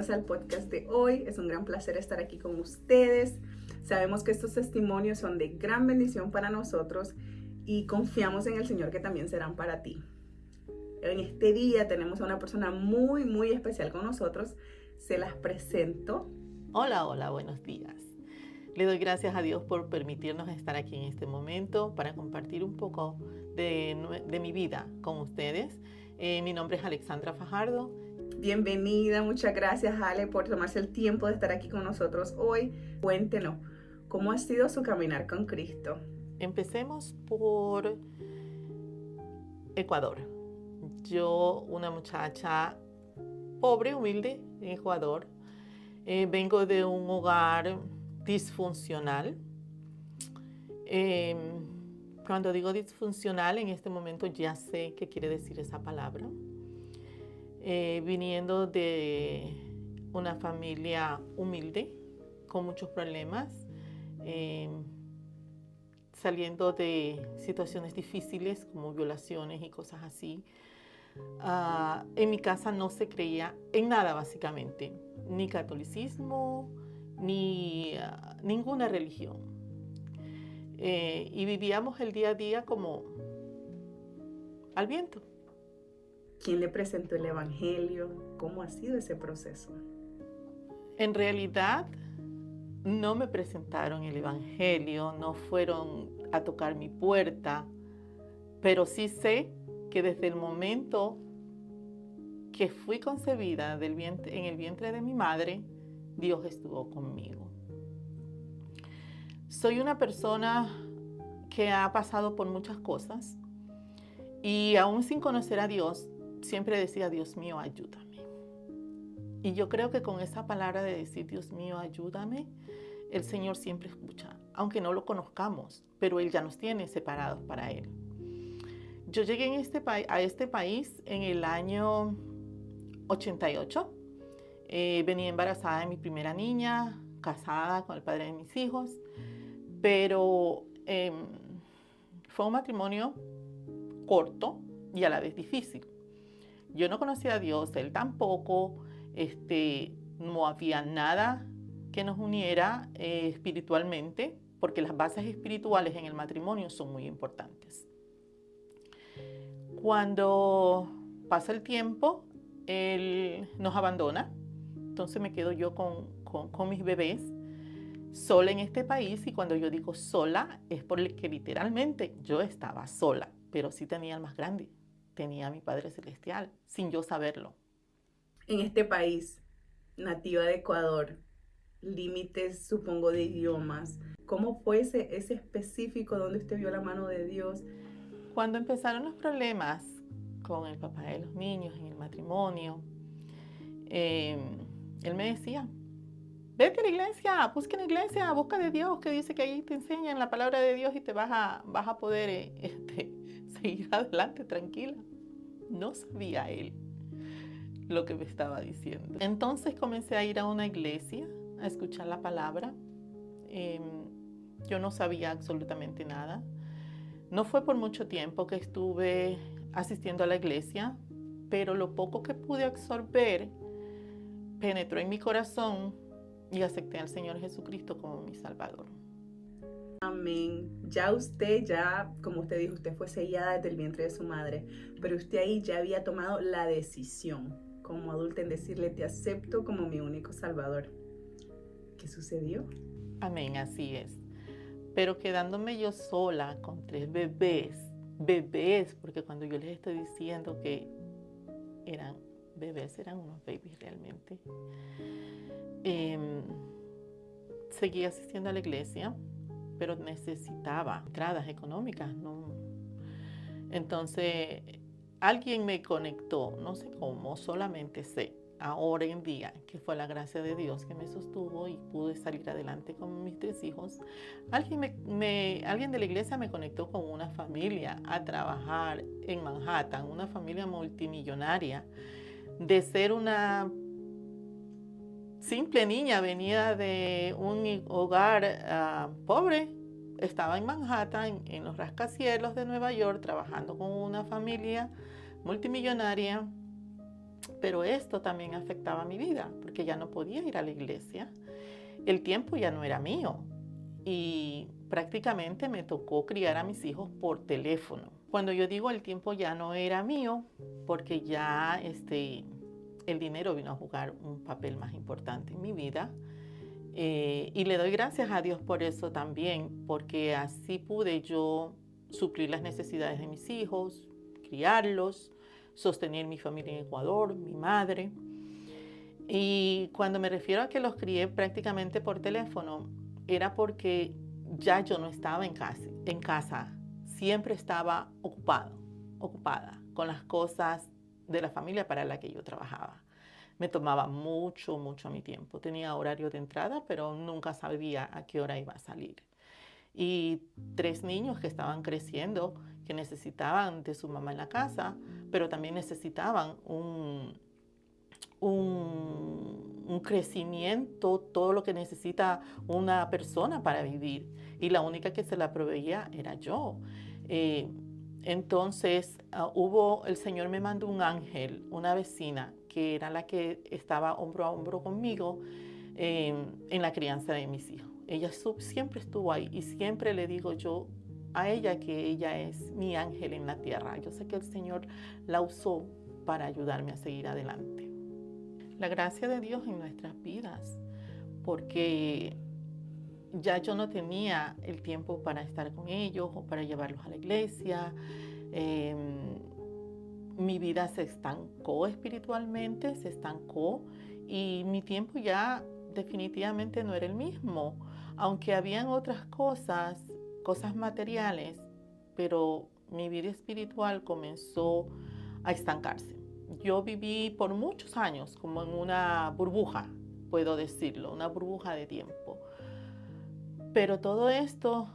bienvenidos al podcast de hoy. Es un gran placer estar aquí con ustedes. Sabemos que estos testimonios son de gran bendición para nosotros y confiamos en el Señor que también serán para ti. En este día tenemos a una persona muy especial con nosotros. Se las presento. Hola, buenos días. Le doy gracias a Dios por permitirnos estar aquí en este momento para compartir un poco de mi vida con ustedes. Mi nombre es Alexandra Fajardo. Bienvenida, muchas gracias Ale por tomarse el tiempo de estar aquí con nosotros hoy. Cuéntenos, ¿cómo ha sido su caminar con Cristo? Empecemos por Ecuador. Yo, una muchacha pobre, humilde en Ecuador, vengo de un hogar disfuncional. Cuando digo disfuncional, en este momento ya sé qué quiere decir esa palabra. Viniendo de una familia humilde, con muchos problemas, saliendo de situaciones difíciles como violaciones y cosas así. En mi casa no se creía en nada básicamente, ni catolicismo, ni ninguna religión. Y vivíamos el día a día como al viento. ¿Quién le presentó el Evangelio? ¿Cómo ha sido ese proceso? En realidad no me presentaron el Evangelio, no fueron a tocar mi puerta, pero sí sé que desde el momento que fui concebida en el vientre de mi madre, Dios estuvo conmigo. Soy una persona que ha pasado por muchas cosas y aún sin conocer a Dios, siempre decía, Dios mío, ayúdame. Y yo creo que con esa palabra de decir, Dios mío, ayúdame, el Señor siempre escucha, aunque no lo conozcamos, pero Él ya nos tiene separados para Él. Yo llegué a este país en el año 88. Venía embarazada de mi primera niña, casada con el padre de mis hijos, pero fue un matrimonio corto y a la vez difícil. Yo no conocía a Dios, él tampoco, no había nada que nos uniera espiritualmente, porque las bases espirituales en el matrimonio son muy importantes. Cuando pasa el tiempo, él nos abandona, entonces me quedo yo con mis bebés, sola en este país, y cuando yo digo sola es porque literalmente yo estaba sola, pero sí tenía al más grande, tenía a mi Padre Celestial, sin yo saberlo. En este país, nativa de Ecuador, límites, supongo, de idiomas. ¿Cómo fue ese específico donde usted vio la mano de Dios? Cuando empezaron los problemas con el papá de los niños en el matrimonio, él me decía, vete a la iglesia, busca en la iglesia, busca de Dios, que dice que ahí te enseñan la palabra de Dios y te vas a poder seguir adelante tranquila. No sabía él lo que me estaba diciendo. Entonces comencé a ir a una iglesia, a escuchar la palabra. Yo no sabía absolutamente nada. No fue por mucho tiempo que estuve asistiendo a la iglesia, pero lo poco que pude absorber penetró en mi corazón y acepté al Señor Jesucristo como mi Salvador. Amén. Como usted dijo, usted fue sellada desde el vientre de su madre, pero usted ahí ya había tomado la decisión como adulta en decirle, te acepto como mi único Salvador. ¿Qué sucedió? Amén, así es. Pero quedándome yo sola con 3 bebés, porque cuando yo les estoy diciendo que eran bebés, eran unos babies realmente. Seguí asistiendo a la iglesia, pero necesitaba entradas económicas, ¿no? Entonces, alguien me conectó, no sé cómo, solamente sé, ahora en día, que fue la gracia de Dios que me sostuvo y pude salir adelante con mis 3 hijos. Alguien de la iglesia me conectó con una familia a trabajar en Manhattan, una familia multimillonaria, de ser una simple niña venida de un hogar pobre. Estaba en Manhattan, en los rascacielos de Nueva York, trabajando con una familia multimillonaria Pero esto también afectaba mi vida, porque ya no podía ir a la iglesia. El tiempo ya no era mío y prácticamente me tocó criar a mis hijos por teléfono. Cuando yo digo el tiempo ya no era mío, porque ya el dinero vino a jugar un papel más importante en mi vida. Y le doy gracias a Dios por eso también, porque así pude yo suplir las necesidades de mis hijos, criarlos, sostener mi familia en Ecuador, mi madre. Y cuando me refiero a que los crié prácticamente por teléfono, era porque ya yo no estaba en casa, siempre estaba ocupada con las cosas de la familia para la que yo trabajaba. Me tomaba mucho mi tiempo. Tenía horario de entrada, pero nunca sabía a qué hora iba a salir. Y 3 niños que estaban creciendo, que necesitaban de su mamá en la casa, pero también necesitaban un crecimiento, todo lo que necesita una persona para vivir. Y la única que se la proveía era yo. Entonces, el Señor me mandó un ángel, una vecina, que era la que estaba hombro a hombro conmigo en la crianza de mis hijos. Ella siempre estuvo ahí y siempre le digo yo a ella que ella es mi ángel en la tierra. Yo sé que el Señor la usó para ayudarme a seguir adelante. La gracia de Dios en nuestras vidas, porque ya yo no tenía el tiempo para estar con ellos o para llevarlos a la iglesia. Mi vida se estancó espiritualmente, se estancó y mi tiempo ya definitivamente no era el mismo, aunque habían otras cosas materiales, pero mi vida espiritual comenzó a estancarse. Yo viví por muchos años como en una burbuja, puedo decirlo, una burbuja de tiempo. Pero todo esto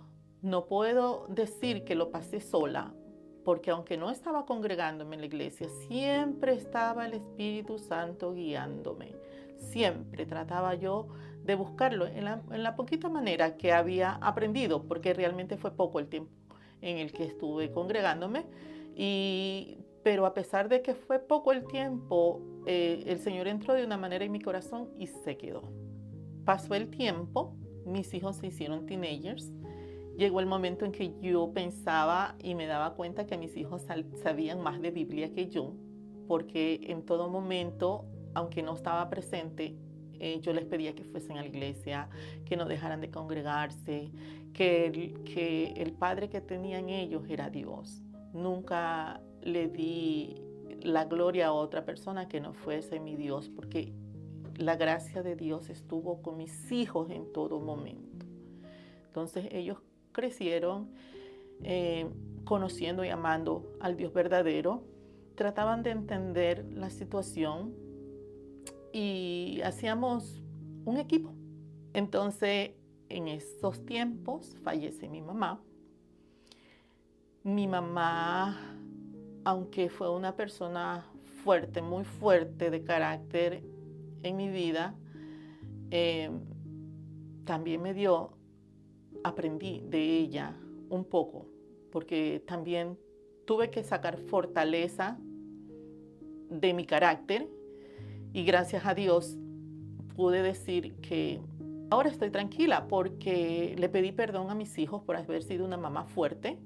no puedo decir que lo pasé sola, porque aunque no estaba congregándome en la iglesia, siempre estaba el Espíritu Santo guiándome. Siempre trataba yo de buscarlo en la poquita manera que había aprendido, porque realmente fue poco el tiempo en el que estuve congregándome. Pero a pesar de que fue poco el tiempo, el Señor entró de una manera en mi corazón y se quedó. Pasó el tiempo, mis hijos se hicieron teenagers. Llegó el momento en que yo pensaba y me daba cuenta que mis hijos sabían más de Biblia que yo, porque en todo momento, aunque no estaba presente, yo les pedía que fuesen a la iglesia, que no dejaran de congregarse, que el Padre que tenían ellos era Dios. Nunca le di la gloria a otra persona que no fuese mi Dios, porque la gracia de Dios estuvo con mis hijos en todo momento. Entonces ellos crecieron conociendo y amando al Dios verdadero, trataban de entender la situación y hacíamos un equipo. Entonces, en esos tiempos fallece mi mamá. Mi mamá, aunque fue una persona fuerte, muy fuerte de carácter en mi vida, también aprendí de ella un poco, porque también tuve que sacar fortaleza de mi carácter y gracias a Dios pude decir que ahora estoy tranquila porque le pedí perdón a mis hijos por haber sido una mamá fuerte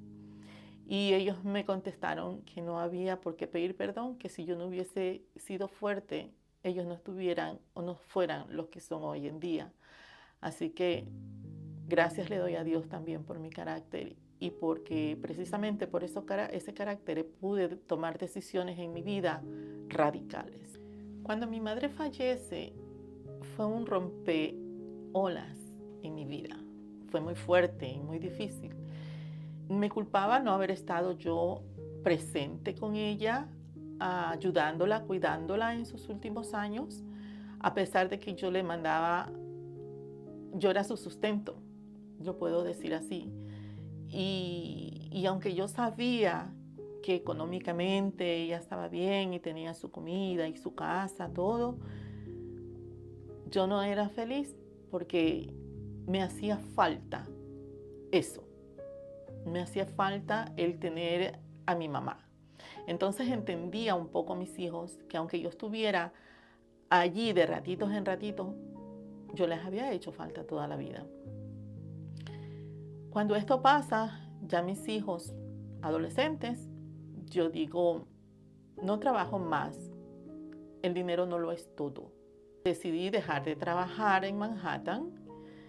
y ellos me contestaron que no había por qué pedir perdón, que si yo no hubiese sido fuerte, ellos no estuvieran o no fueran los que son hoy en día. Así que gracias le doy a Dios también por mi carácter y porque precisamente por ese carácter pude tomar decisiones en mi vida radicales. Cuando mi madre fallece, fue un rompeolas en mi vida. Fue muy fuerte y muy difícil. Me culpaba no haber estado yo presente con ella, ayudándola, cuidándola en sus últimos años, a pesar de que yo le mandaba, yo era su sustento, yo puedo decir así. Y aunque yo sabía que económicamente ella estaba bien y tenía su comida y su casa, todo, yo no era feliz porque me hacía falta eso. Me hacía falta el tener a mi mamá. Entonces entendía un poco mis hijos que aunque yo estuviera allí de ratitos en ratitos, yo les había hecho falta toda la vida. Cuando esto pasa, ya mis hijos adolescentes, yo digo, no trabajo más, el dinero no lo es todo. Decidí dejar de trabajar en Manhattan.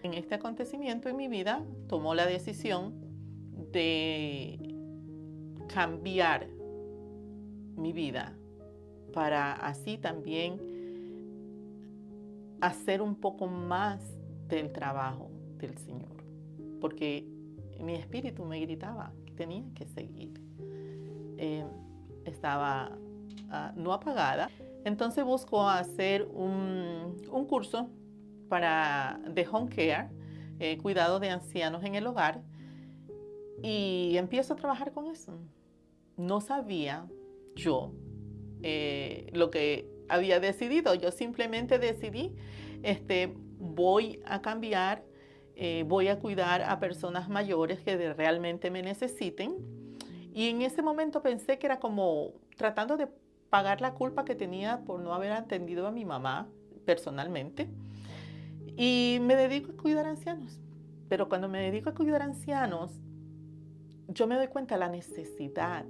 En este acontecimiento en mi vida, tomó la decisión de cambiar mi vida para así también hacer un poco más del trabajo del Señor, porque mi espíritu me gritaba que tenía que seguir. Estaba no apagada. Entonces busco hacer un curso de home care, cuidado de ancianos en el hogar, y empiezo a trabajar con eso. No sabía yo lo que había decidido. Yo simplemente decidí, voy a cambiar, voy a cuidar a personas mayores que realmente me necesiten. Y en ese momento pensé que era como tratando de pagar la culpa que tenía por no haber atendido a mi mamá personalmente. Y me dedico a cuidar ancianos. Pero cuando me dedico a cuidar ancianos, yo me doy cuenta de la necesidad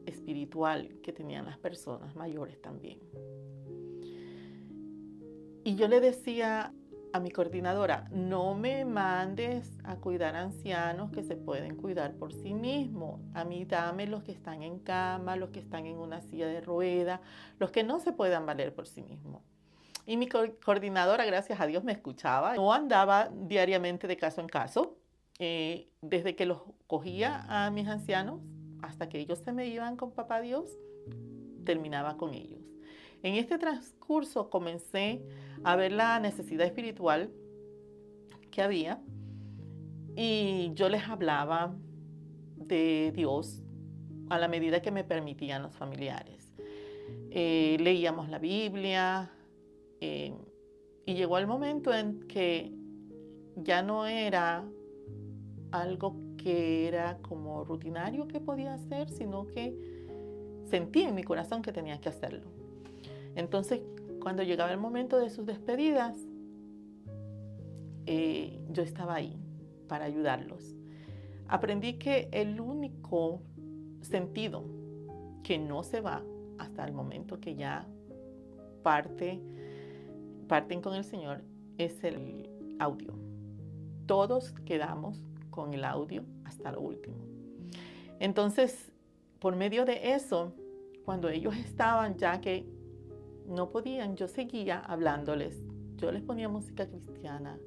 espiritual que tenían las personas mayores también. Y yo le decía a mi coordinadora, no me mandes a cuidar ancianos que se pueden cuidar por sí mismos. A mí dame los que están en cama, los que están en una silla de rueda, los que no se puedan valer por sí mismos. Y mi coordinadora, gracias a Dios, me escuchaba. No andaba diariamente de caso en caso. Desde que los cogía a mis ancianos hasta que ellos se me iban con papá Dios, terminaba con ellos. En este transcurso comencé a ver la necesidad espiritual que había y yo les hablaba de Dios a la medida que me permitían los familiares. Leíamos la Biblia y llegó el momento en que ya no era algo que era como rutinario que podía hacer, sino que sentí en mi corazón que tenía que hacerlo. Entonces, cuando llegaba el momento de sus despedidas, yo estaba ahí para ayudarlos. Aprendí que el único sentido que no se va hasta el momento que ya parten con el Señor es el audio. Todos quedamos con el audio hasta lo último. Entonces, por medio de eso, cuando ellos estaban ya que no podían, yo seguía hablándoles. Yo les ponía música cristiana.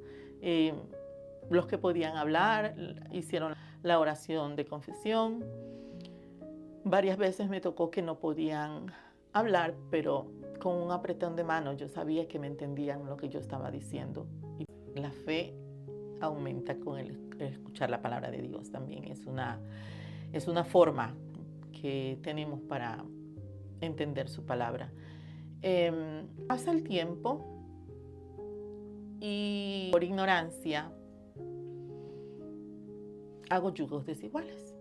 Los que podían hablar hicieron la oración de confesión. Varias veces me tocó que no podían hablar, pero con un apretón de mano yo sabía que me entendían lo que yo estaba diciendo. Y la fe aumenta con el escuchar la palabra de Dios también. Es una forma que tenemos para entender su palabra. Pasa el tiempo y por ignorancia hago yugos desiguales,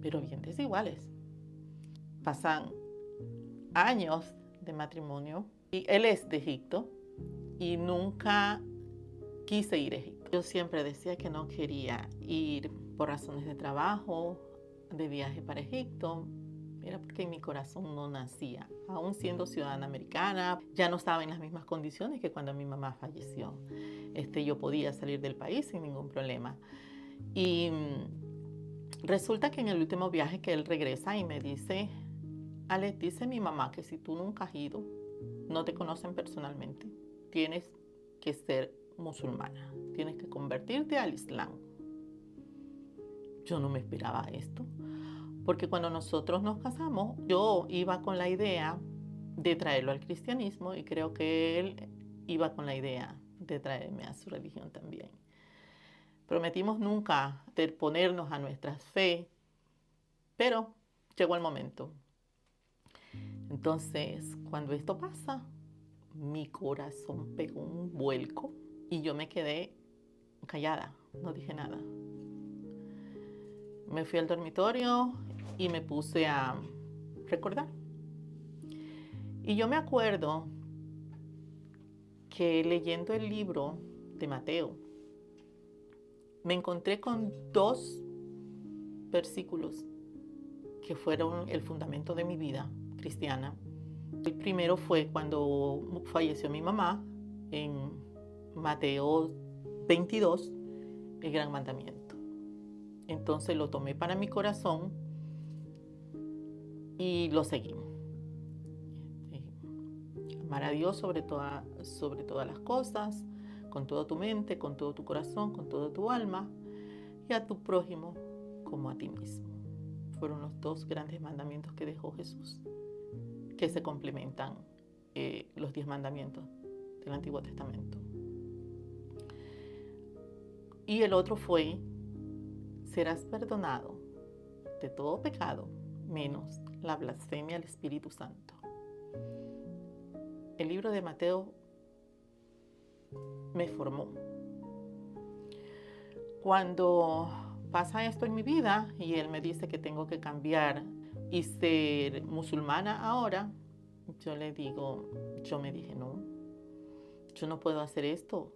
pero bien desiguales. Pasan años de matrimonio y él es de Egipto y nunca quise ir a Egipto. Yo siempre decía que no quería ir por razones de trabajo, de viaje para Egipto. Era porque en mi corazón no nacía. Aún siendo ciudadana americana, ya no estaba en las mismas condiciones que cuando mi mamá falleció. Yo podía salir del país sin ningún problema. Y resulta que en el último viaje que él regresa y me dice, Alex, dice mi mamá que si tú nunca has ido, no te conocen personalmente, tienes que ser musulmana, tienes que convertirte al Islam. Yo no me esperaba esto. Porque cuando nosotros nos casamos, yo iba con la idea de traerlo al cristianismo y creo que él iba con la idea de traerme a su religión también. Prometimos nunca interponernos a nuestra fe, pero llegó el momento. Entonces, cuando esto pasa, mi corazón pegó un vuelco y yo me quedé callada, no dije nada. Me fui al dormitorio y me puse a recordar. Y yo me acuerdo que leyendo el libro de Mateo, me encontré con 2 versículos que fueron el fundamento de mi vida cristiana. El primero fue cuando falleció mi mamá, en Mateo 22, el gran mandamiento. Entonces lo tomé para mi corazón y lo seguí. Amar a Dios sobre todas las cosas, con toda tu mente, con todo tu corazón, con toda tu alma, y a tu prójimo como a ti mismo. Fueron los 2 grandes mandamientos que dejó Jesús, que se complementan los 10 mandamientos del Antiguo Testamento. Y el otro fue: serás perdonado de todo pecado, menos la blasfemia al Espíritu Santo. El libro de Mateo me formó. Cuando pasa esto en mi vida y él me dice que tengo que cambiar y ser musulmana ahora, yo me dije, no, yo no puedo hacer esto,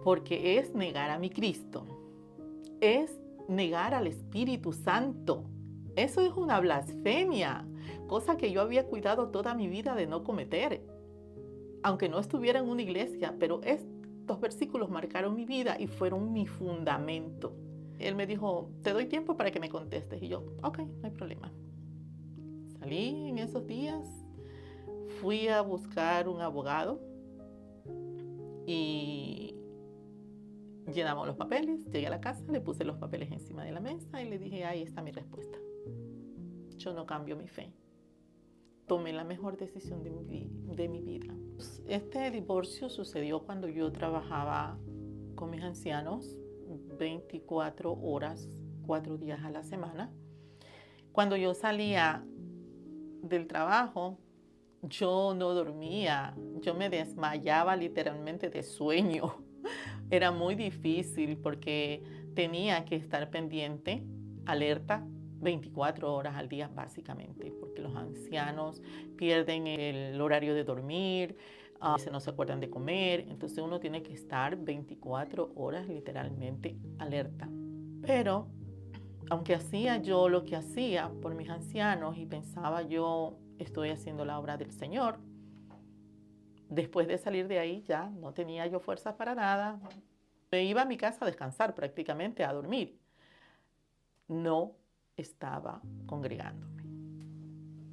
porque es negar a mi Cristo, es negar al Espíritu Santo. Eso es una blasfemia, cosa que yo había cuidado toda mi vida de no cometer, aunque no estuviera en una iglesia, pero estos versículos marcaron mi vida y fueron mi fundamento. Él me dijo, te doy tiempo para que me contestes. Y yo, ok, no hay problema. Salí en esos días, fui a buscar un abogado y llenamos los papeles. Llegué a la casa, le puse los papeles encima de la mesa y le dije, ahí está mi respuesta. Yo no cambio mi fe. Tomé la mejor decisión de mi vida. Este divorcio sucedió cuando yo trabajaba con mis ancianos 24 horas, 4 días a la semana. Cuando yo salía del trabajo, yo no dormía, yo me desmayaba literalmente de sueño. Era muy difícil porque tenía que estar pendiente, alerta, 24 horas al día básicamente, porque los ancianos pierden el horario de dormir, a veces no se acuerdan de comer, entonces uno tiene que estar 24 horas literalmente alerta. Pero aunque hacía yo lo que hacía por mis ancianos y pensaba yo estoy haciendo la obra del Señor, después de salir de ahí ya no tenía yo fuerzas para nada. Me iba a mi casa a descansar prácticamente, a dormir. No estaba congregándome.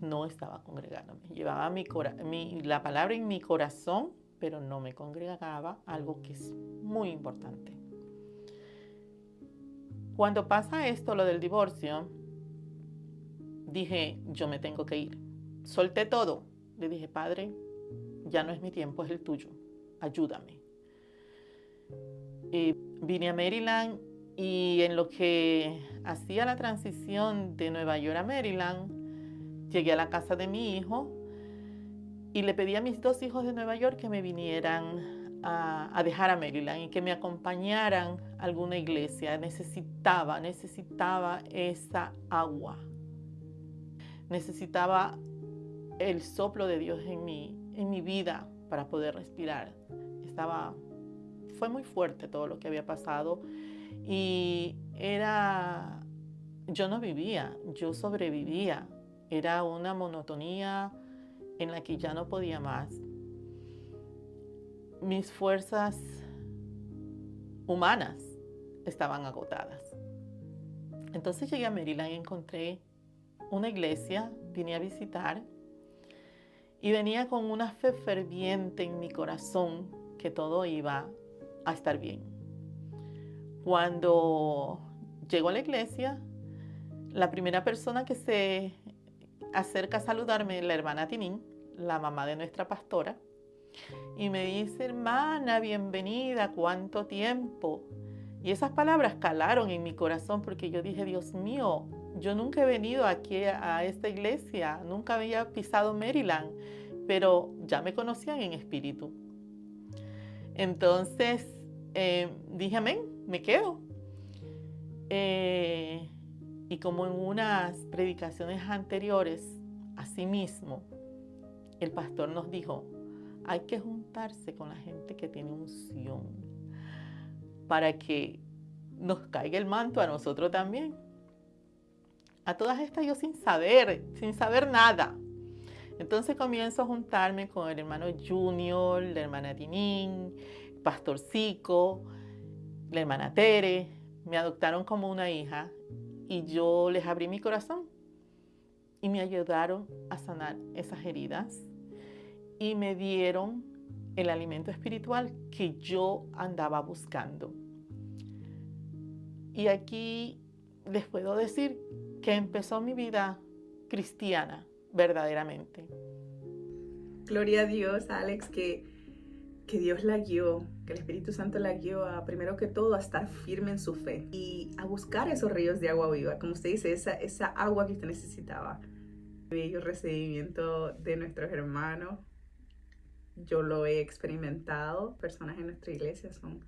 No estaba congregándome. Llevaba la palabra en mi corazón, pero no me congregaba, algo que es muy importante. Cuando pasa esto, lo del divorcio, dije, yo me tengo que ir. Solté todo. Le dije, Padre, ya no es mi tiempo, es el tuyo. Ayúdame. Vine a Maryland y en lo que hacía la transición de Nueva York a Maryland, llegué a la casa de mi hijo y le pedí a mis 2 hijos de Nueva York que me vinieran a dejar a Maryland y que me acompañaran a alguna iglesia. Necesitaba esa agua. Necesitaba el soplo de Dios en mi vida para poder respirar. Fue muy fuerte todo lo que había pasado y yo no vivía, yo sobrevivía. Era una monotonía en la que ya no podía más. Mis fuerzas humanas estaban agotadas. Entonces llegué a Maryland y encontré una iglesia, vine a visitar y venía con una fe ferviente en mi corazón que todo iba a estar bien. Cuando llego a la iglesia, la primera persona que se acerca a saludarme es la hermana Tinín, la mamá de nuestra pastora, y me dice, hermana, bienvenida, ¿cuánto tiempo? Y esas palabras calaron en mi corazón porque yo dije, Dios mío, yo nunca he venido aquí a esta iglesia, nunca había pisado Maryland, pero ya me conocían en espíritu. Entonces dije, amén, me quedo. Y como en unas predicaciones anteriores, Asimismo, el pastor nos dijo, hay que juntarse con la gente que tiene unción para que nos caiga el manto a nosotros también. A todas estas yo sin saber nada. Entonces comienzo a juntarme con el hermano Junior, la hermana Tinín, Pastor Zico, la hermana Tere. Me adoptaron como una hija y yo les abrí mi corazón y me ayudaron a sanar esas heridas y me dieron el alimento espiritual que yo andaba buscando. Y aquí les puedo decir que empezó mi vida cristiana verdaderamente. Gloria a Dios, Alex, que Dios la guió, que el Espíritu Santo la guió a, primero que todo, a estar firme en su fe y a buscar esos ríos de agua viva, como usted dice, esa agua que usted necesitaba. Bello recibimiento de nuestros hermanos, yo lo he experimentado. Personas en nuestra iglesia son,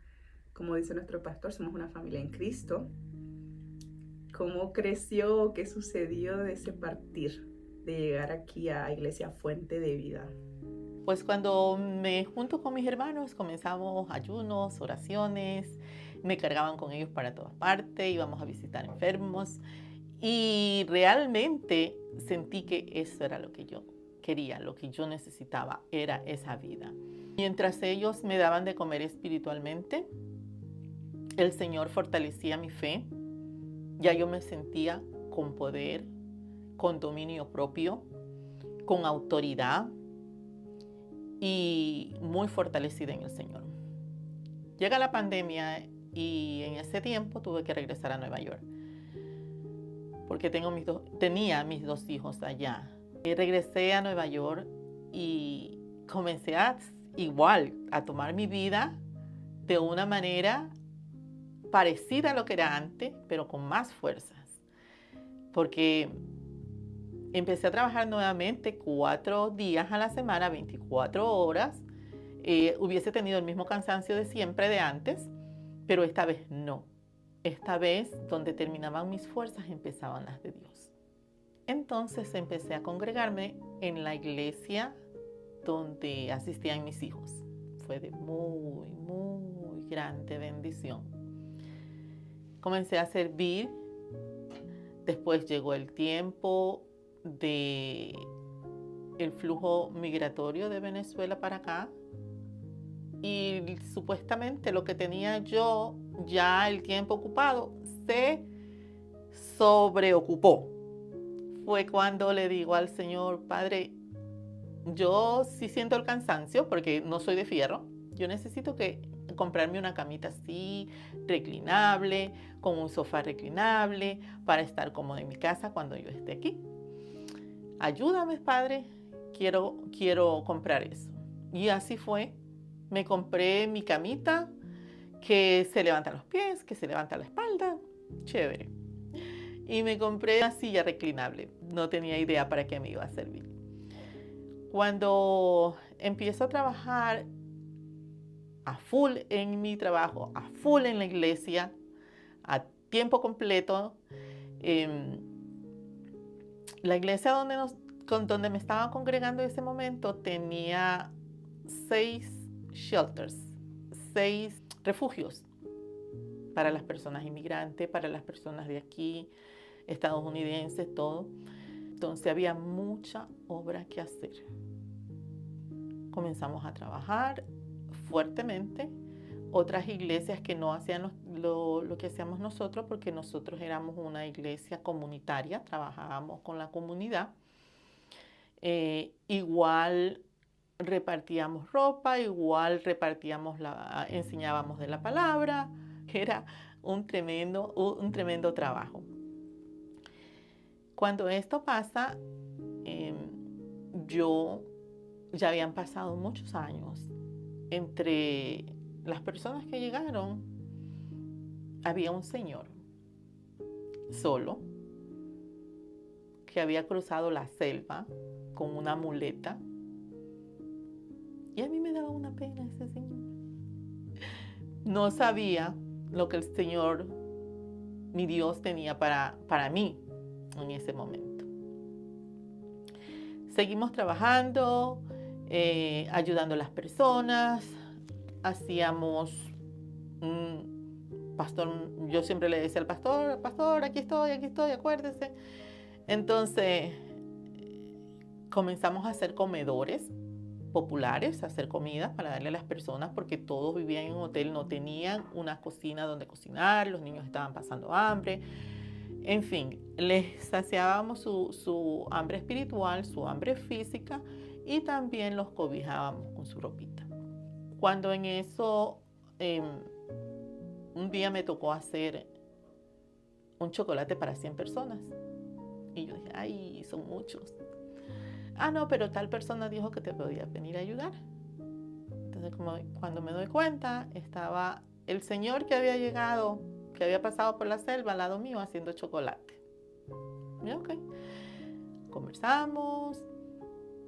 como dice nuestro pastor, somos una familia en Cristo. ¿Cómo creció? ¿Qué sucedió de ese partir, de llegar aquí a Iglesia Fuente de Vida? Pues cuando me junto con mis hermanos comenzamos ayunos, oraciones, me cargaban con ellos para todas partes, íbamos a visitar enfermos y realmente sentí que eso era lo que yo quería, lo que yo necesitaba, era esa vida. Mientras ellos me daban de comer espiritualmente, el Señor fortalecía mi fe, ya yo me sentía con poder, con dominio propio, con autoridad y muy fortalecida en el Señor. Llega la pandemia y en ese tiempo tuve que regresar a Nueva York porque tenía mis 2 hijos allá. Y regresé a Nueva York y comencé a tomar mi vida de una manera parecida a lo que era antes, pero con más fuerzas. Porque empecé a trabajar nuevamente 4 días a la semana, 24 horas. Hubiese tenido el mismo cansancio de siempre, de antes, pero esta vez no. Esta vez, donde terminaban mis fuerzas, empezaban las de Dios. Entonces empecé a congregarme en la iglesia donde asistían mis hijos. Fue de muy, muy grande bendición. Comencé a servir. Después llegó el tiempo del flujo migratorio de Venezuela para acá. Y supuestamente lo que tenía yo ya el tiempo ocupado se sobreocupó. Fue cuando le digo al Señor, Padre, yo sí siento el cansancio porque no soy de fierro. Yo necesito comprarme una camita así, reclinable, con un sofá reclinable, para estar cómoda en mi casa cuando yo esté aquí. Ayúdame, Padre, quiero comprar eso. Y así fue. Me compré mi camita, que se levantan los pies, que se levanta la espalda. Chévere. Y me compré una silla reclinable. No tenía idea para qué me iba a servir. Cuando empiezo a trabajar a full en mi trabajo, a full en la iglesia, a tiempo completo, la iglesia donde me estaba congregando en ese momento tenía 6 shelters, 6 refugios para las personas inmigrantes, para las personas de aquí, estadounidenses, todo. Entonces había mucha obra que hacer. Comenzamos a trabajar fuertemente. Otras iglesias que no hacían lo que hacíamos nosotros, porque nosotros éramos una iglesia comunitaria, trabajábamos con la comunidad. Igual repartíamos ropa, igual enseñábamos de la palabra. Era un tremendo trabajo. Cuando esto pasa, ya habían pasado muchos años. Entre las personas que llegaron, había un señor solo que había cruzado la selva con una muleta. Y a mí me daba una pena ese señor. No sabía lo que el Señor, mi Dios, tenía para mí en ese momento. Seguimos trabajando, ayudando a las personas. Hacíamos, pastor, yo siempre le decía al pastor, pastor, aquí estoy, acuérdese. Entonces, comenzamos a hacer comedores populares, a hacer comidas para darle a las personas, porque todos vivían en un hotel, no tenían una cocina donde cocinar, los niños estaban pasando hambre. En fin, les saciábamos su hambre espiritual, su hambre física, y también los cobijábamos con su ropita. Cuando en eso, un día me tocó hacer un chocolate para 100 personas. Y yo dije, ay, son muchos. Ah, no, pero tal persona dijo que te podía venir a ayudar. Entonces, cuando me doy cuenta, estaba el señor que había llegado, que había pasado por la selva al lado mío haciendo chocolate. Y ok, conversamos,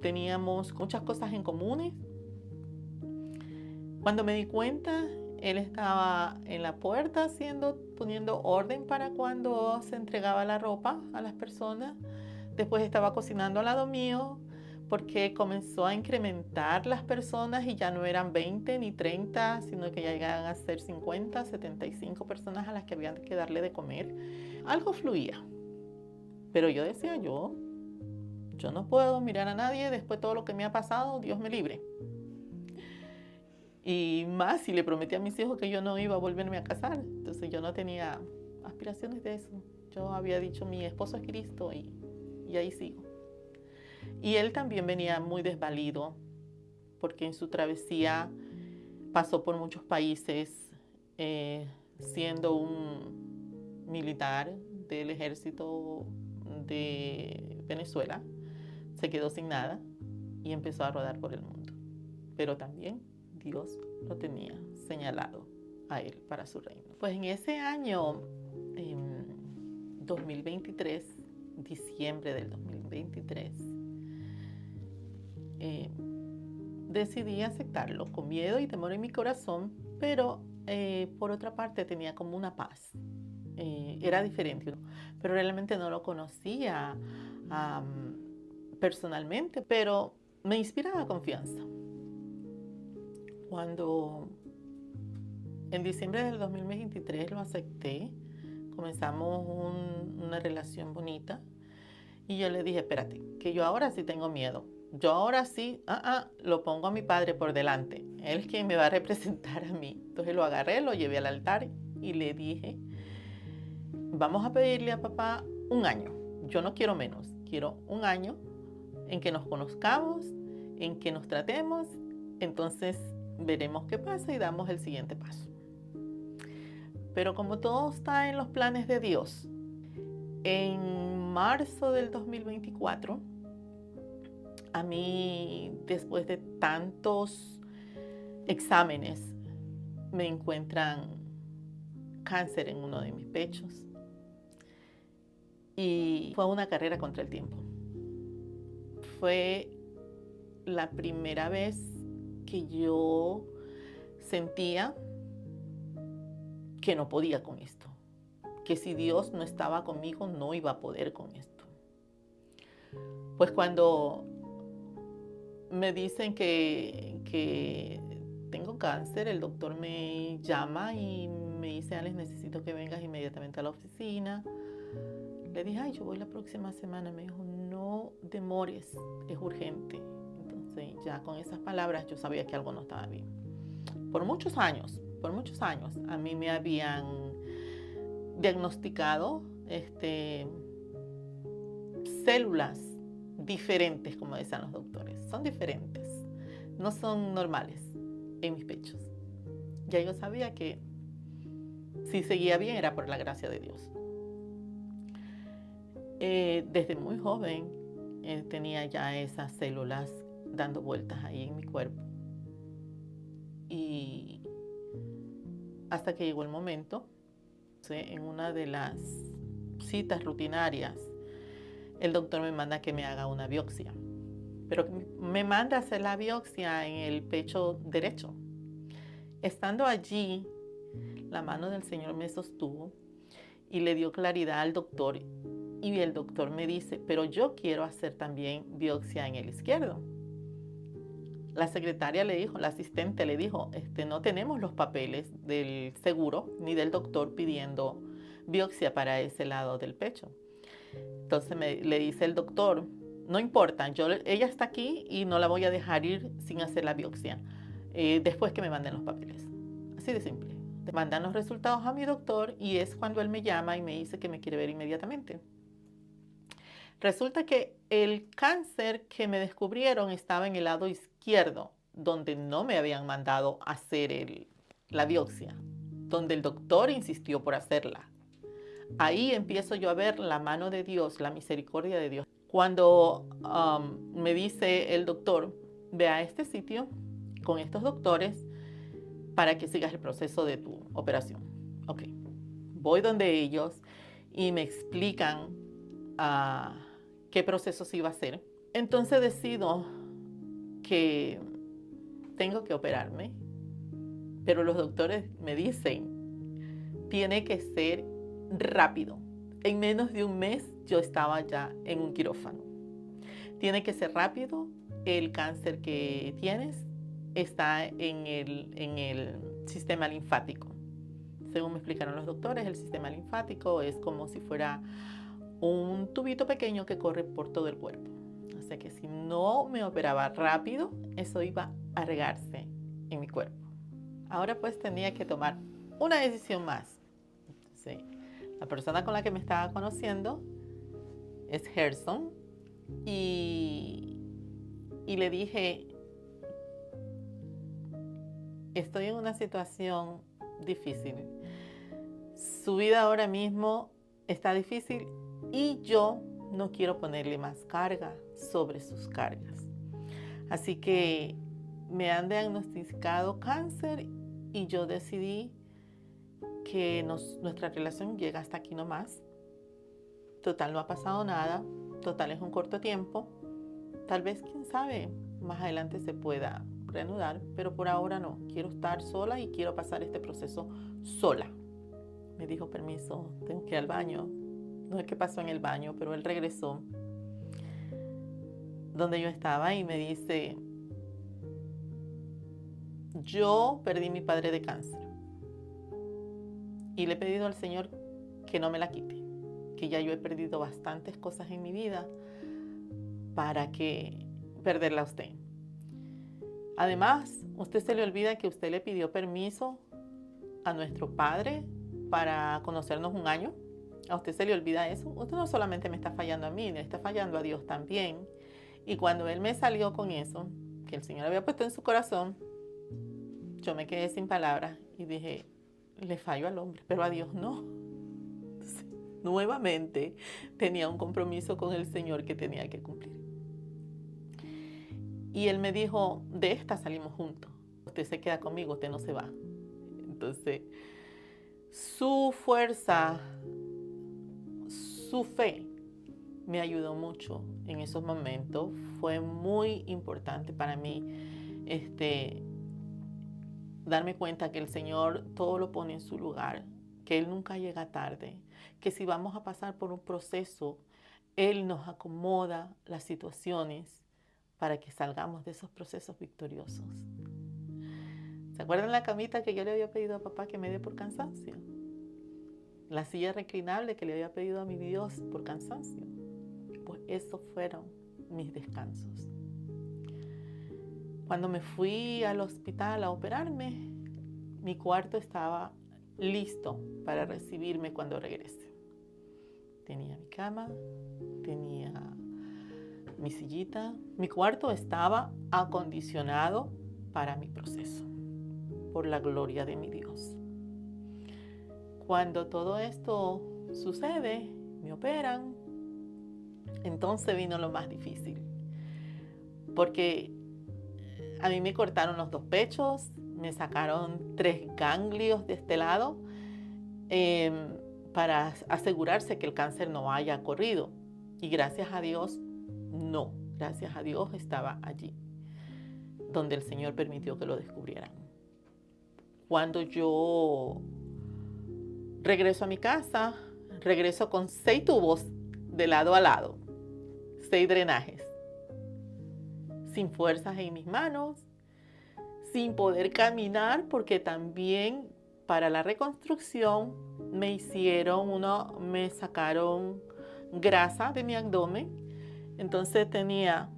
teníamos muchas cosas en común. Cuando me di cuenta, él estaba en la puerta poniendo orden para cuando se entregaba la ropa a las personas. Después estaba cocinando al lado mío, porque comenzó a incrementar las personas y ya no eran 20 ni 30, sino que ya llegaban a ser 50, 75 personas a las que habían que darle de comer. Algo fluía. Pero yo decía, yo no puedo mirar a nadie después de todo lo que me ha pasado, Dios me libre. Y más si le prometí a mis hijos que yo no iba a volverme a casar. Entonces yo no tenía aspiraciones de eso. Yo había dicho, mi esposo es Cristo y ahí sigo. Y él también venía muy desvalido, porque en su travesía pasó por muchos países, siendo un militar del ejército de Venezuela. Se quedó sin nada y empezó a rodar por el mundo. Pero también Dios lo tenía señalado a él para su reino. Pues en ese año, 2023, diciembre del 2023, decidí aceptarlo con miedo y temor en mi corazón, pero por otra parte tenía como una paz. Era diferente, pero realmente no lo conocía personalmente, pero me inspiraba confianza. Cuando en diciembre del 2023 lo acepté, comenzamos una relación bonita. Y yo le dije, espérate, que yo ahora sí tengo miedo. Yo ahora sí, lo pongo a mi padre por delante. Él es quien me va a representar a mí. Entonces lo agarré, lo llevé al altar y le dije, vamos a pedirle a papá un año. Yo no quiero menos, quiero un año en que nos conozcamos, en que nos tratemos. Entonces veremos qué pasa y damos el siguiente paso. Pero como todo está en los planes de Dios, en marzo del 2024, a mí, después de tantos exámenes, me encuentran cáncer en uno de mis pechos. Y fue una carrera contra el tiempo. Fue la primera vez que yo sentía que no podía con esto. Que si Dios no estaba conmigo, no iba a poder con esto. Pues cuando me dicen que tengo cáncer, el doctor me llama y me dice, Alex, necesito que vengas inmediatamente a la oficina. Le dije, ay, yo voy la próxima semana. Me dijo, no demores, es urgente. Entonces ya con esas palabras yo sabía que algo no estaba bien. Por muchos años, a mí me habían diagnosticado células diferentes, como decían los doctores. Son diferentes, no son normales en mis pechos. Ya yo sabía que si seguía bien era por la gracia de Dios. Desde muy joven tenía ya esas células dando vueltas ahí en mi cuerpo. Y hasta que llegó el momento, en una de las citas rutinarias, el doctor me manda que me haga una biopsia. Pero me manda a hacer la biopsia en el pecho derecho. Estando allí, la mano del Señor me sostuvo y le dio claridad al doctor Y el doctor me dice, pero yo quiero hacer también biopsia en el izquierdo. La secretaria le dijo, la asistente le dijo, no tenemos los papeles del seguro ni del doctor pidiendo biopsia para ese lado del pecho. Entonces le dice el doctor, no importa, ella está aquí y no la voy a dejar ir sin hacer la biopsia, después que me manden los papeles. Así de simple. Te mandan los resultados a mi doctor y es cuando él me llama y me dice que me quiere ver inmediatamente. Resulta que el cáncer que me descubrieron estaba en el lado izquierdo, donde no me habían mandado hacer la biopsia, donde el doctor insistió por hacerla. Ahí empiezo yo a ver la mano de Dios, la misericordia de Dios. Cuando me dice el doctor, ve a este sitio con estos doctores para que sigas el proceso de tu operación. Ok, voy donde ellos y me explican qué proceso se iba a hacer. Entonces decido que tengo que operarme, pero los doctores me dicen, tiene que ser rápido. En menos de un mes yo estaba ya en un quirófano. Tiene que ser rápido, el cáncer que tienes está en el sistema linfático. Según me explicaron los doctores, el sistema linfático es como si fuera un tubito pequeño que corre por todo el cuerpo. O sea que si no me operaba rápido, eso iba a regarse en mi cuerpo. Ahora pues tenía que tomar una decisión más. Sí. La persona con la que me estaba conociendo es Gerson y le dije, estoy en una situación difícil. Su vida ahora mismo está difícil y yo no quiero ponerle más carga sobre sus cargas. Así que me han diagnosticado cáncer y yo decidí que nuestra relación llega hasta aquí nomás. Total, no ha pasado nada. Total, es un corto tiempo. Tal vez, quién sabe, más adelante se pueda reanudar, pero por ahora no. Quiero estar sola y quiero pasar este proceso sola. Me dijo, permiso, tengo que ir al baño. No sé qué pasó en el baño, pero él regresó donde yo estaba y me dice, yo perdí mi padre de cáncer y le he pedido al Señor que no me la quite, que ya yo he perdido bastantes cosas en mi vida para que perderla a usted. Además, usted se le olvida que usted le pidió permiso a nuestro padre para conocernos un año. ¿A usted se le olvida eso? Usted no solamente me está fallando a mí, le está fallando a Dios también. Y cuando él me salió con eso, que el Señor había puesto en su corazón, yo me quedé sin palabras y dije, le fallo al hombre, pero a Dios no. Entonces, nuevamente tenía un compromiso con el Señor que tenía que cumplir. Y él me dijo, de esta salimos juntos. Usted se queda conmigo, usted no se va. Entonces, su fuerza, su fe me ayudó mucho en esos momentos. Fue muy importante para mí darme cuenta que el Señor todo lo pone en su lugar, que Él nunca llega tarde, que si vamos a pasar por un proceso, Él nos acomoda las situaciones para que salgamos de esos procesos victoriosos. ¿Se acuerdan la camita que yo le había pedido a papá que me dé por cansancio? La silla reclinable que le había pedido a mi Dios por cansancio. Pues esos fueron mis descansos. Cuando me fui al hospital a operarme, mi cuarto estaba listo para recibirme cuando regrese. Tenía mi cama, tenía mi sillita. Mi cuarto estaba acondicionado para mi proceso, por la gloria de mi Dios. Cuando todo esto sucede, me operan, entonces vino lo más difícil, porque a mí me cortaron los 2 pechos, me sacaron 3 ganglios de este lado para asegurarse que el cáncer no haya corrido. Y gracias a Dios, no. Gracias a Dios estaba allí, donde el Señor permitió que lo descubrieran. Cuando yo regreso a mi casa, regreso con 6 tubos de lado a lado, 6 drenajes, sin fuerzas en mis manos, sin poder caminar, porque también para la reconstrucción me sacaron grasa de mi abdomen. Entonces tenía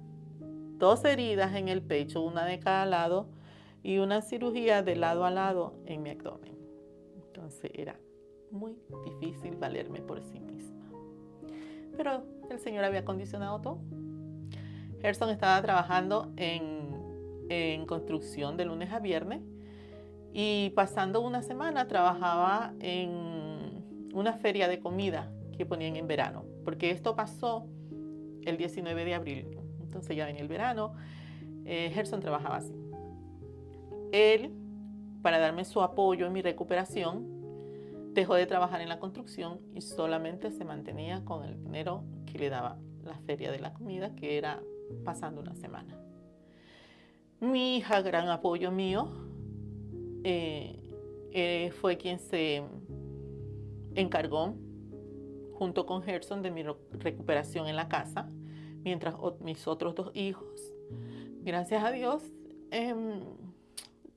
2 heridas en el pecho, una de cada lado, y una cirugía de lado a lado en mi abdomen. Entonces era muy difícil valerme por sí misma. Pero el Señor había condicionado todo. Gerson estaba trabajando en construcción de lunes a viernes, y pasando una semana trabajaba en una feria de comida que ponían en verano, porque esto pasó el 19 de abril. Entonces ya venía el verano, Gerson trabajaba así. Él, para darme su apoyo en mi recuperación, dejó de trabajar en la construcción y solamente se mantenía con el dinero que le daba la feria de la comida, que era pasando una semana. Mi hija, gran apoyo mío, fue quien se encargó junto con Gerson de mi recuperación en la casa, mientras mis otros 2 hijos, gracias a Dios,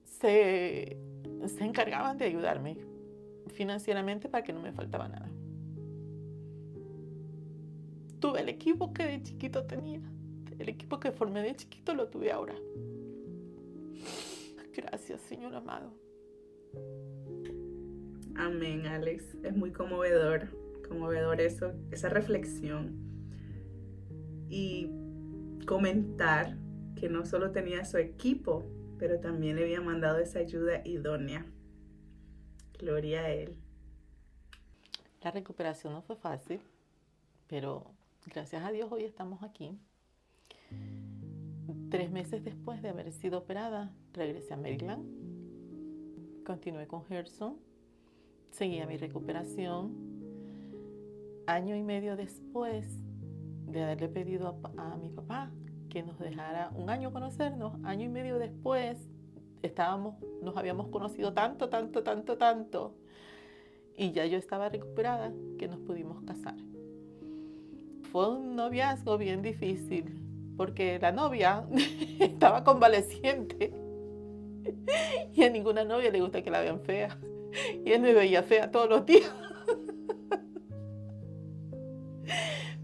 se encargaban de ayudarme financieramente para que no me faltaba nada. Tuve el equipo que de chiquito tenía, el equipo que formé de chiquito lo tuve ahora. Gracias, Señor amado. Amén, Alex. Es muy conmovedor eso, esa reflexión. Y comentar que no solo tenía su equipo, pero también le había mandado esa ayuda idónea. Gloria a Él. La recuperación no fue fácil, pero gracias a Dios hoy estamos aquí. 3 meses después de haber sido operada, regresé a Maryland. Continué con Gerson, seguía mi recuperación. Año y medio después de haberle pedido a mi papá que nos dejara un año conocernos, año y medio después nos habíamos conocido tanto, y ya yo estaba recuperada que nos pudimos casar. Fue un noviazgo bien difícil porque la novia estaba convaleciente y a ninguna novia le gusta que la vean fea, y él me veía fea todos los días.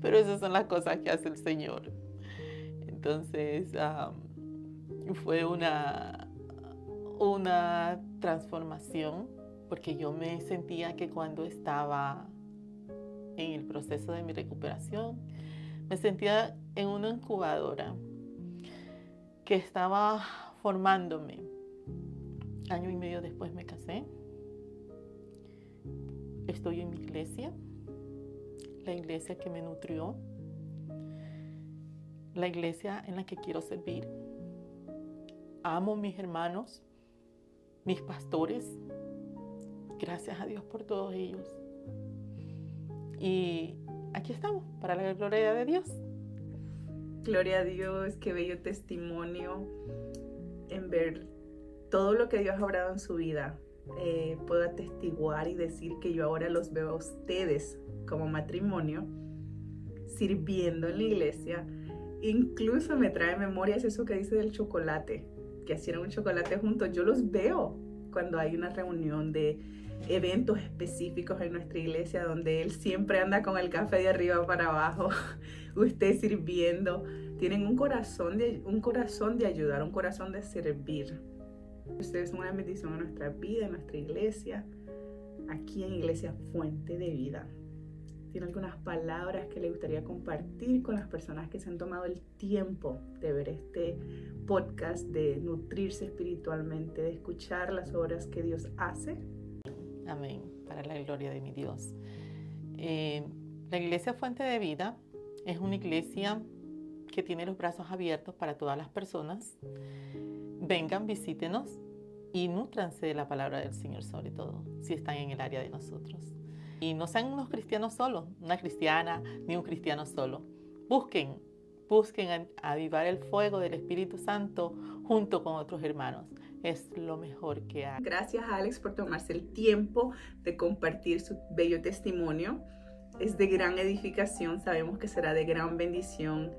Pero esas son las cosas que hace el Señor. Entonces fue una transformación, porque yo me sentía que cuando estaba en el proceso de mi recuperación, me sentía en una incubadora que estaba formándome. Año y medio después me casé. Estoy en mi iglesia, la iglesia que me nutrió, la iglesia en la que quiero servir. Amo a mis hermanos, mis pastores. Gracias a Dios por todos ellos. Y aquí estamos, para la gloria de Dios. Gloria a Dios, qué bello testimonio en ver todo lo que Dios ha obrado en su vida. Puedo atestiguar y decir que yo ahora los veo a ustedes como matrimonio, sirviendo en la iglesia. Incluso me trae memorias eso que dice del chocolate, que hicieron un chocolate juntos. Yo los veo cuando hay una reunión de eventos específicos en nuestra iglesia, donde él siempre anda con el café de arriba para abajo, usted sirviendo. Tienen un corazón de ayudar, un corazón de servir. Ustedes son una bendición en nuestra vida, en nuestra iglesia, aquí en Iglesia Fuente de Vida. ¿Tiene algunas palabras que le gustaría compartir con las personas que se han tomado el tiempo de ver este podcast, de nutrirse espiritualmente, de escuchar las obras que Dios hace? Amén, para la gloria de mi Dios. La Iglesia Fuente de Vida es una iglesia que tiene los brazos abiertos para todas las personas. Vengan, visítenos y nútranse de la palabra del Señor, sobre todo si están en el área de nosotros. Y no sean unos cristianos solos, una cristiana ni un cristiano solo. Busquen avivar el fuego del Espíritu Santo junto con otros hermanos. Es lo mejor que hay. Gracias, Alex, por tomarse el tiempo de compartir su bello testimonio. es de gran edificación, sabemos que será de gran bendición.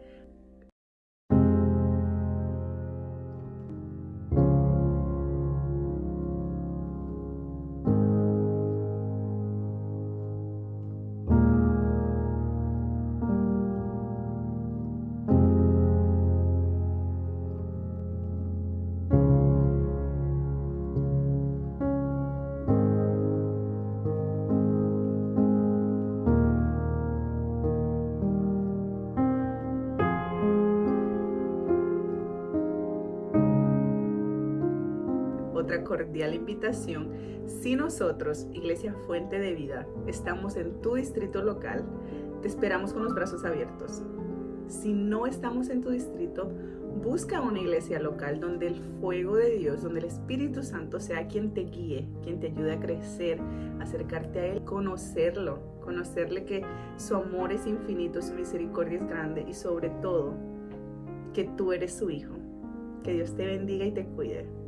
Otra cordial invitación: si nosotros, Iglesia Fuente de Vida, estamos en tu distrito local, te esperamos con los brazos abiertos. Si no estamos en tu distrito, busca una iglesia local donde el fuego de Dios, donde el Espíritu Santo sea quien te guíe, quien te ayude a crecer, acercarte a Él, conocerle que su amor es infinito, su misericordia es grande y sobre todo que tú eres su hijo. Que Dios te bendiga y te cuide.